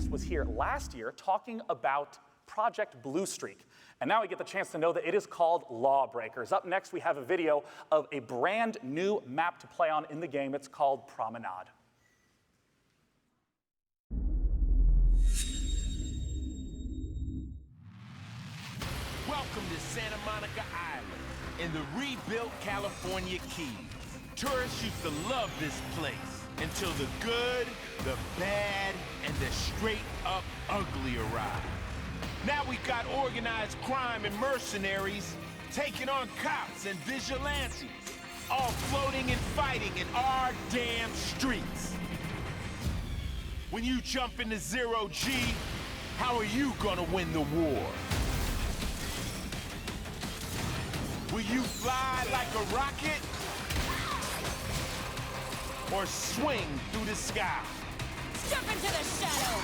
guest was here last year talking about Project Blue Streak. And now we get the chance to know that it is called LawBreakers. Up next, we have a video of a brand new map to play on in the game. It's called Promenade. Welcome to Santa Monica Island in the rebuilt California Keys. Tourists used to love this place until the good, the bad, and the straight-up ugly arrived. Now we got organized crime and mercenaries taking on cops and vigilantes, all floating and fighting in our damn streets. When you jump into zero G, how are you gonna win the war? Will you fly like a rocket? Or swing through the sky? Step into the shadow!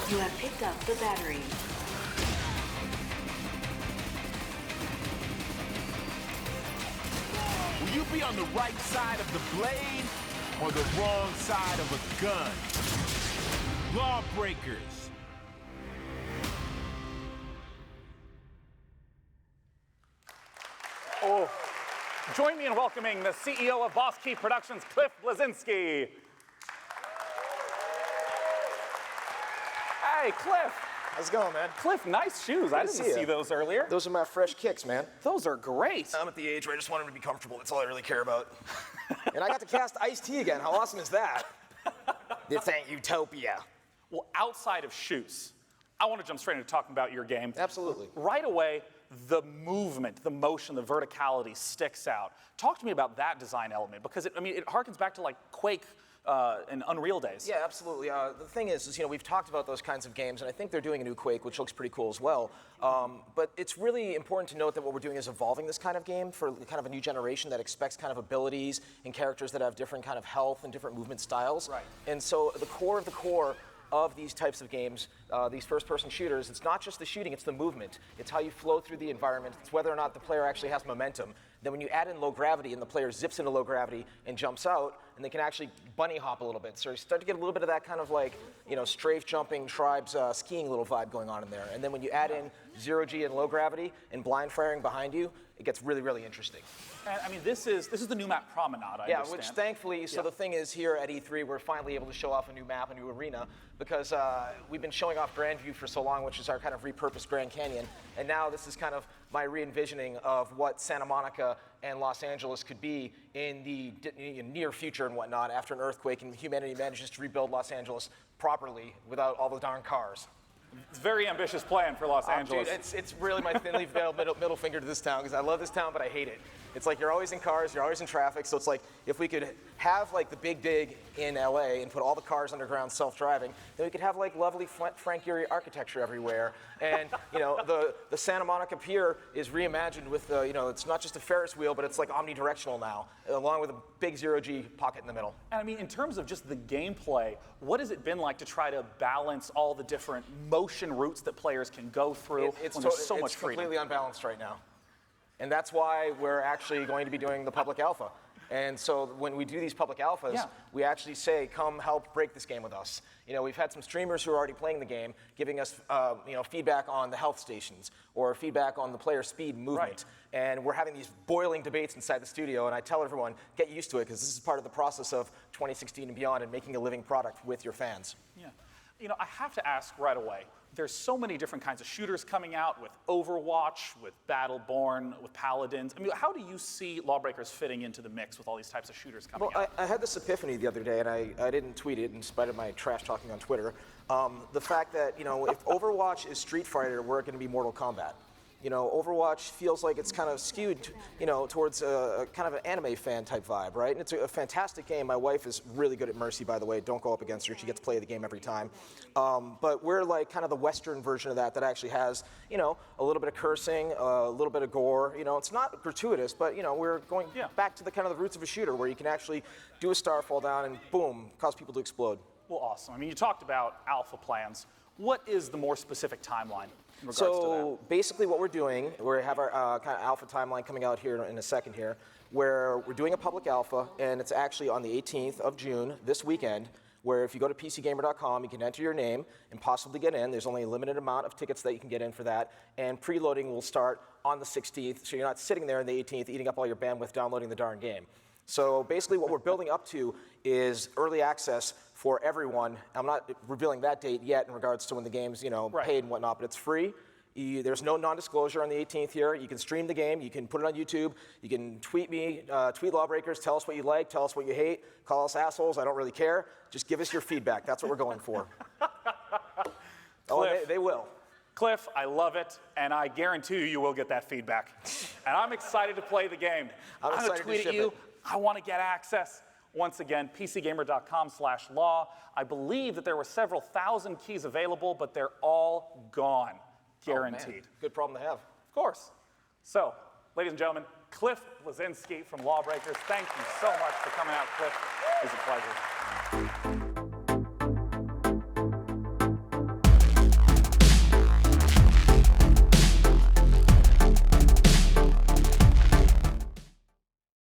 You have picked up the battery. Will you be on the right side of the blade or the wrong side of a gun? LawBreakers. Oh, join me in welcoming the CEO of Boss Key Productions, Cliff Bleszinski. Hey, Cliff. How's it going, man? Cliff, nice shoes. I didn't see those earlier. Those are my fresh kicks, man. Those are great. I'm at the age where I just want them to be comfortable. That's all I really care about. And I got to cast Ice-T again. How awesome is that? This ain't Utopia. Well, outside of shoes, I want to jump straight into talking about your game. Absolutely. Right away, the movement, the motion, the verticality sticks out. Talk to me about that design element, because it harkens back to like Quake and Unreal days. Yeah, absolutely. The thing is, we've talked about those kinds of games, and I think they're doing a new Quake, which looks pretty cool as well. But it's really important to note that what we're doing is evolving this kind of game for kind of a new generation that expects kind of abilities and characters that have different kind of health and different movement styles. Right. And so the core of these types of games, these first-person shooters, it's not just the shooting, it's the movement. It's how you flow through the environment. It's whether or not the player actually has momentum. Then when you add in low gravity and the player zips into low gravity and jumps out, and they can actually bunny hop a little bit. So you start to get a little bit of that kind of like, strafe jumping, tribes skiing little vibe going on in there. And then when you add in zero G and low gravity and blind firing behind you, it gets really, really interesting. And I mean, this is the new map Promenade, I understand. Which thankfully, the thing is here at E3, we're finally able to show off a new map, a new arena, because we've been showing off Grandview for so long, which is our kind of repurposed Grand Canyon. And now this is kind of my re-envisioning of what Santa Monica and Los Angeles could be in the near future and whatnot after an earthquake and humanity manages to rebuild Los Angeles properly without all the darn cars. It's a very ambitious plan for Los Angeles. Dude, it's really my thinly veiled middle finger to this town, because I love this town, but I hate it. It's like you're always in cars, you're always in traffic, so it's like if we could have like the big dig in LA and put all the cars underground self-driving, then we could have like lovely Frank Gehry architecture everywhere. And the Santa Monica Pier is reimagined with it's not just a Ferris wheel, but it's like omnidirectional now, along with a big zero G pocket in the middle. And I mean, in terms of just the gameplay, what has it been like to try to balance all the different motion routes that players can go through when there's so much freedom? It's completely unbalanced right now. And that's why we're actually going to be doing the public alpha. And so when we do these public alphas, we actually say, come help break this game with us. We've had some streamers who are already playing the game giving us feedback on the health stations or feedback on the player speed and movement. Right. And we're having these boiling debates inside the studio, and I tell everyone, get used to it, because this is part of the process of 2016 and beyond and making a living product with your fans. Yeah. I have to ask right away, there's so many different kinds of shooters coming out with Overwatch, with Battleborn, with Paladins. I mean, how do you see LawBreakers fitting into the mix with all these types of shooters coming out? I had this epiphany the other day, and I didn't tweet it in spite of my trash talking on Twitter. The fact that, if Overwatch is Street Fighter, we're going to be Mortal Kombat. Overwatch feels like it's kind of skewed, towards a kind of an anime fan type vibe, right? And it's a fantastic game. My wife is really good at Mercy, by the way. Don't go up against her. She gets to play the game every time. But we're like kind of the Western version of that actually has, a little bit of cursing, a little bit of gore. It's not gratuitous, but, we're going back to the kind of the roots of a shooter where you can actually do a star fall down and boom, cause people to explode. Well, awesome. I mean, you talked about alpha plans. What is the more specific timeline? So basically what we're doing, we have our kind of alpha timeline coming out here in a second here, where we're doing a public alpha, and it's actually on the 18th of June, this weekend, where if you go to PCGamer.com, you can enter your name and possibly get in. There's only a limited amount of tickets that you can get in for that, and preloading will start on the 16th, so you're not sitting there on the 18th eating up all your bandwidth downloading the darn game. So basically what we're building up to is early access for everyone. I'm not revealing that date yet in regards to when the game's paid and whatnot, but it's free. There's no non-disclosure on the 18th here. You can stream the game. You can put it on YouTube. You can tweet me, tweet LawBreakers. Tell us what you like. Tell us what you hate. Call us assholes. I don't really care. Just give us your feedback. That's what we're going for. Cliff, they will. Cliff, I love it, and I guarantee you will get that feedback. And I'm excited to play the game. I'm going excited to to tweet at ship you. it. I want to get access. Once again, PCGamer.com/law. I believe that there were several thousand keys available, but they're all gone. Guaranteed. Oh, man. Good problem to have. Of course. So, ladies and gentlemen, Cliff Bleszinski from LawBreakers. Thank you so much for coming out, Cliff. It was a pleasure.